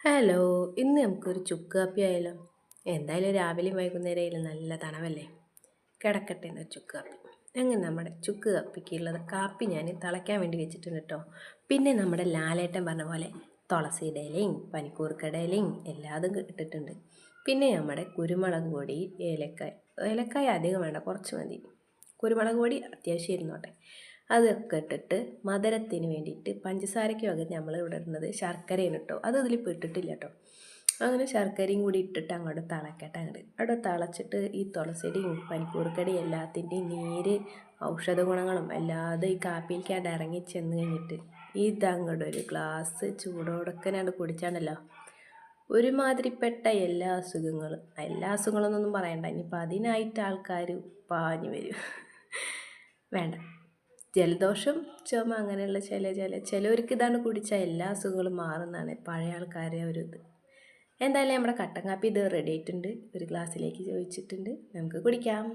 Hello, ഇന്ന് നമുക്കൊരു ചുക്ക് കാപ്പി ആയാലോ? എന്തായാലും രാവിലെയും വൈകുന്നേരമായാലും നല്ല തണവല്ലേ? കിടക്കട്ടെ എന്നാൽ ചുക്ക് കാപ്പി. അങ്ങനെ നമ്മുടെ ചുക്ക് കാപ്പിക്കുള്ളത് കാപ്പി ഞാൻ തിളയ്ക്കാൻ വേണ്ടി വെച്ചിട്ടുണ്ട് കേട്ടോ. പിന്നെ നമ്മുടെ ലാലേട്ടൻ പറഞ്ഞ പോലെ തുളസിയുടെ ഇലയും പനിക്കൂർക്കയുടെ ഇലയും എല്ലാതും ഇട്ടിട്ടുണ്ട്. പിന്നെ നമ്മുടെ കുരുമുളക് പൊടി, ഏലക്കായ. ഏലക്കായ അധികം വേണ്ട, കുറച്ച് മതി. കുരുമുളക് പൊടി അത്യാവശ്യം ഇരുന്നോട്ടെ. അതൊക്കെ ഇട്ടിട്ട് മധുരത്തിന് വേണ്ടിയിട്ട് പഞ്ചസാരയ്ക്ക് പകരം നമ്മൾ ഇവിടെ ഇടുന്നത് ശർക്കരയാണ് കേട്ടോ. അത് ഇതിലിപ്പോൾ ഇട്ടിട്ടില്ല കേട്ടോ. അങ്ങനെ ശർക്കരയും കൂടി ഇട്ടിട്ട് അങ്ങോട്ട് തിളക്കട്ടെ. അവിടെ തിളച്ചിട്ട് ഈ തുളസിയുടെയും പനിക്കൂർക്കയുടെയും എല്ലാത്തിൻ്റെയും നീര് ഔഷധ ഗുണങ്ങളും എല്ലാതും ഈ കാപ്പിയിലേക്കാണ്ട് ഇറങ്ങി ചെന്ന് കഴിഞ്ഞിട്ട് ഇതങ്ങോട്ട് ഒരു ഗ്ലാസ് ചൂടോടൊക്കെ കുടിച്ചാണല്ലോ ഒരുമാതിരിപ്പെട്ട എല്ലാ അസുഖങ്ങളൊന്നും പറയണ്ട. ഇനിയിപ്പോൾ അതിനായിട്ട് ആൾക്കാർ പാഞ്ഞു വരും. വേണ്ട. ജലദോഷം ചുമ അങ്ങനെയുള്ള ചിലവർക്ക് ഇതാണ് കുടിച്ചാൽ എല്ലാ അസുഖങ്ങളും മാറുന്നതാണ് പഴയ ആൾക്കാരെ ഒരു ഇത്. എന്തായാലും നമ്മുടെ കട്ടൻ കാപ്പി ഇത് റെഡി ആയിട്ടുണ്ട്. ഒരു ഗ്ലാസ്സിലേക്ക് ചോദിച്ചിട്ടുണ്ട്, നമുക്ക് കുടിക്കാം.